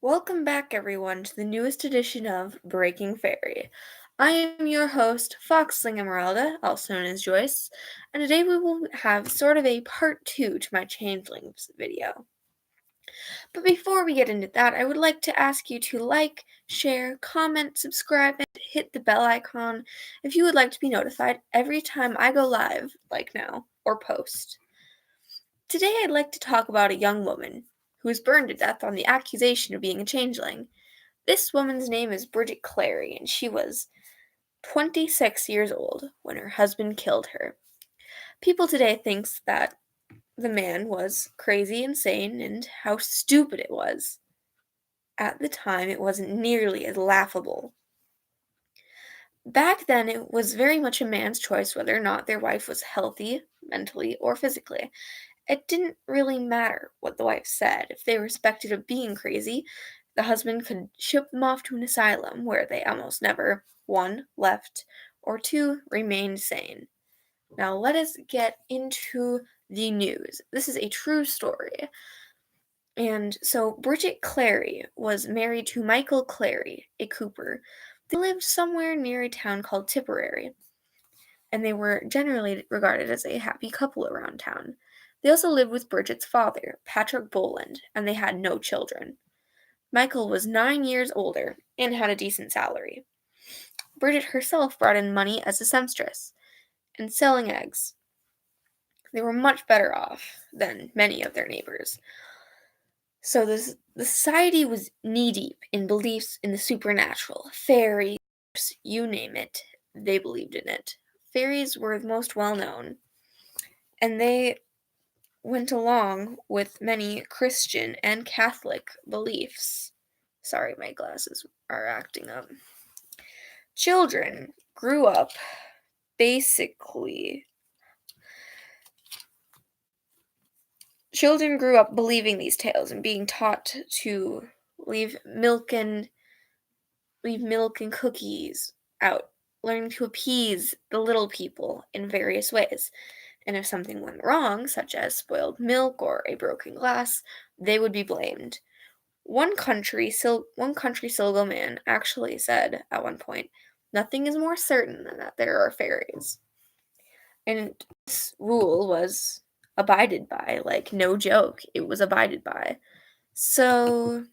Welcome back, everyone, to the newest edition of Breaking Fairy. I am your host, Foxling Emeralda, also known as Joyce, and today we will have sort of a part 2 to my Changelings video. But before we get into that, I would like to ask you to like, share, comment, subscribe, and hit the bell icon if you would like to be notified every time I go live, like now, or post. Today I'd like to talk about a young woman who was burned to death on the accusation of being a changeling. This woman's name is Bridget Cleary, and she was 26 years old when her husband killed her. People today think that the man was crazy, insane, and how stupid it was. At the time, it wasn't nearly as laughable. Back then, it was very much a man's choice whether or not their wife was healthy, mentally, or physically. It didn't really matter what the wife said. If they were suspected of being crazy, the husband could ship them off to an asylum where they almost never, one, left, or two, remained sane. Now let us get into the news. This is a true story. And so Bridget Cleary was married to Michael Cleary, a cooper. They lived somewhere near a town called Tipperary, and they were generally regarded as a happy couple around town. They also lived with Bridget's father, Patrick Boland, and they had no children. Michael was 9 years older and had a decent salary. Bridget herself brought in money as a seamstress and selling eggs. They were much better off than many of their neighbors. So the society was knee-deep in beliefs in the supernatural, fairies, you name it, they believed in it. Fairies were the most well-known, and they went along with many Christian and Catholic beliefs. Sorry, my glasses are acting up. Children grew up basically. Children grew up believing these tales and being taught to leave milk and cookies out, learning to appease the little people in various ways. And if something went wrong, such as spoiled milk or a broken glass, they would be blamed. One country Silgo man actually said at one point, "Nothing is more certain than that there are fairies." And this rule was abided by, like, no joke. It was abided by. So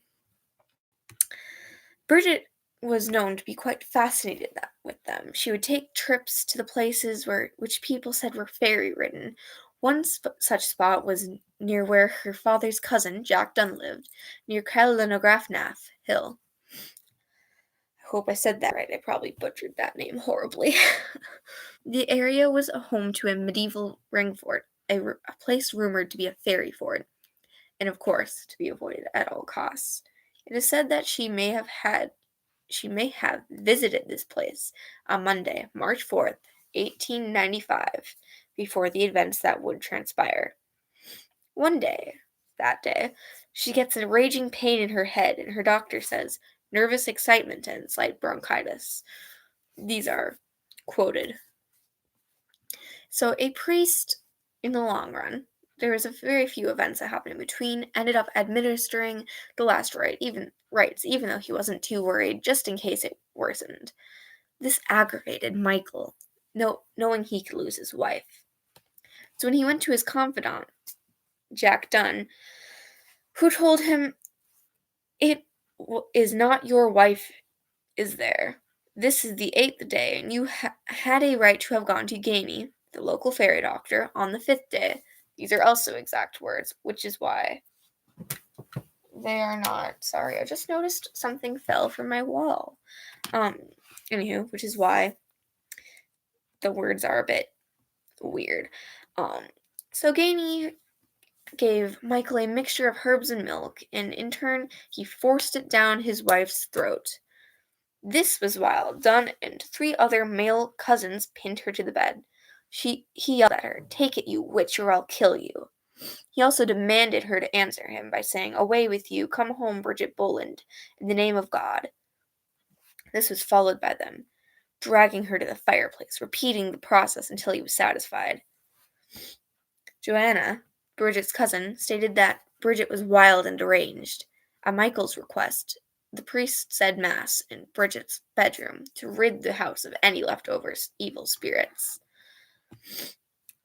Bridget was known to be quite fascinated with them. She would take trips to the places which people said were fairy-ridden. One such spot was near where her father's cousin, Jack Dunn, lived, near Caillenografnath Hill. I hope I said that right. I probably butchered that name horribly. The area was a home to a medieval ring fort, a place rumored to be a fairy fort, and of course, to be avoided at all costs. It is said that she may have visited this place on Monday, March 4th, 1895, before the events that would transpire. One day, that day, she gets a raging pain in her head, and her doctor says nervous excitement and slight bronchitis. These are quoted. So a priest, in the long run, there was a very few events that happened in between, ended up administering the last rites, even though he wasn't too worried, just in case it worsened. This aggravated Michael, knowing he could lose his wife. So when he went to his confidant, Jack Dunn, who told him, "It is not your wife is there. This is the 8th day, and you had a right to have gone to Gamey, the local fairy doctor, on the 5th day." These are also exact words, which is why they are not. Sorry, I just noticed something fell from my wall. Anywho, which is why the words are a bit weird. So Gamey gave Michael a mixture of herbs and milk, and in turn, he forced it down his wife's throat. This was while Dunn and 3 other male cousins pinned her to the bed. He yelled at her, "Take it, you witch, or I'll kill you." He also demanded her to answer him by saying, "Away with you, come home, Bridget Boland, in the name of God." This was followed by them dragging her to the fireplace, repeating the process until he was satisfied. Joanna, Bridget's cousin, stated that Bridget was wild and deranged. At Michael's request, the priest said Mass in Bridget's bedroom to rid the house of any leftover evil spirits.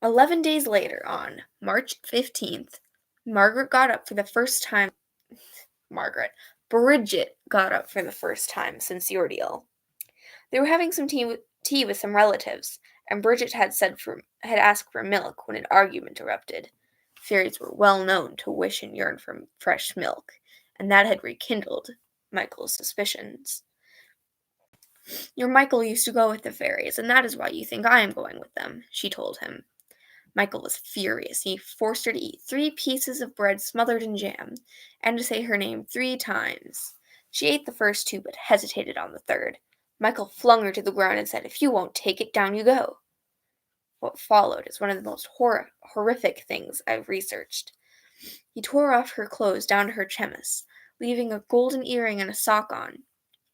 11 days later, on March 15th, Bridget got up for the first time since the ordeal. They were having some tea with some relatives, and Bridget had asked for milk when an argument erupted. Fairies were well known to wish and yearn for fresh milk, and that had rekindled Michael's suspicions. Your Michael used to go with the fairies, and that is why you think I am going with them, she told him. Michael was furious. He forced her to eat 3 pieces of bread smothered in jam, and to say her name 3 times. She ate the first 2, but hesitated on the third. Michael flung her to the ground and said, "If you won't take it, down you go." What followed is one of the most horrific things I've researched. He tore off her clothes down to her chemise, leaving a golden earring and a sock on.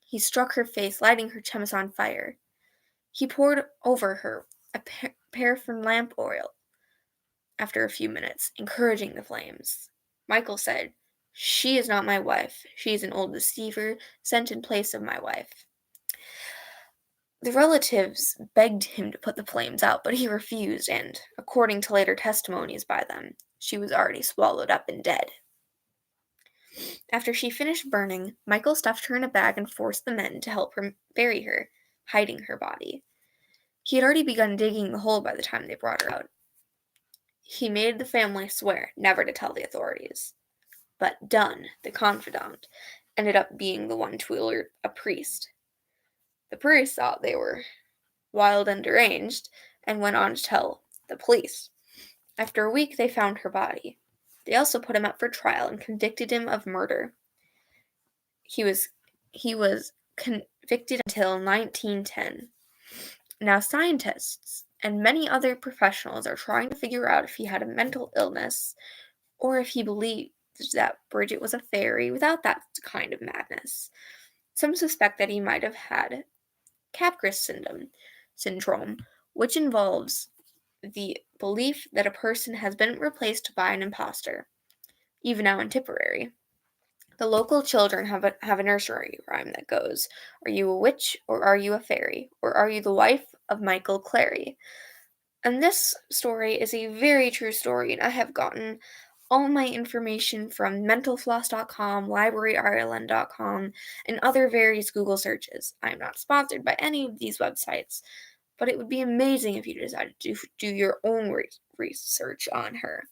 He struck her face, lighting her chemise on fire. He poured over her a paraffin lamp oil after a few minutes, encouraging the flames. Michael said, "She is not my wife. She is an old deceiver sent in place of my wife." The relatives begged him to put the flames out, but he refused, and, according to later testimonies by them, she was already swallowed up and dead. After she finished burning, Michael stuffed her in a bag and forced the men to help her bury her, hiding her body. He had already begun digging the hole by the time they brought her out. He made the family swear never to tell the authorities. But Dunn, the confidant, ended up being the one to alert a priest. The priest thought they were wild and deranged, and went on to tell the police. After a week, they found her body. They also put him up for trial and convicted him of murder. He was convicted until 1910. Now, scientists and many other professionals are trying to figure out if he had a mental illness or if he believed that Bridget was a fairy without that kind of madness. Some suspect that he might have had Capgras syndrome, which involves the belief that a person has been replaced by an imposter, even now in Tipperary. The local children have a nursery rhyme that goes, "Are you a witch, or are you a fairy, or are you the wife of Michael Clary?" And this story is a very true story, and I have gotten all my information from mentalfloss.com, libraryireland.com, and other various Google searches. I am not sponsored by any of these websites, but it would be amazing if you decided to do your own research on her.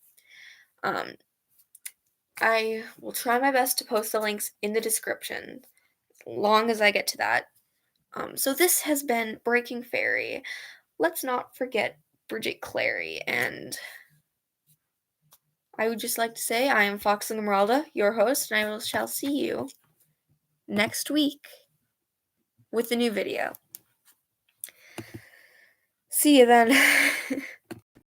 I will try my best to post the links in the description, as long as I get to that. So this has been Breaking Fairy. Let's not forget Bridget Cleary, and I would just like to say I am Fox Esmeralda, your host, and I shall see you next week with a new video. See you then.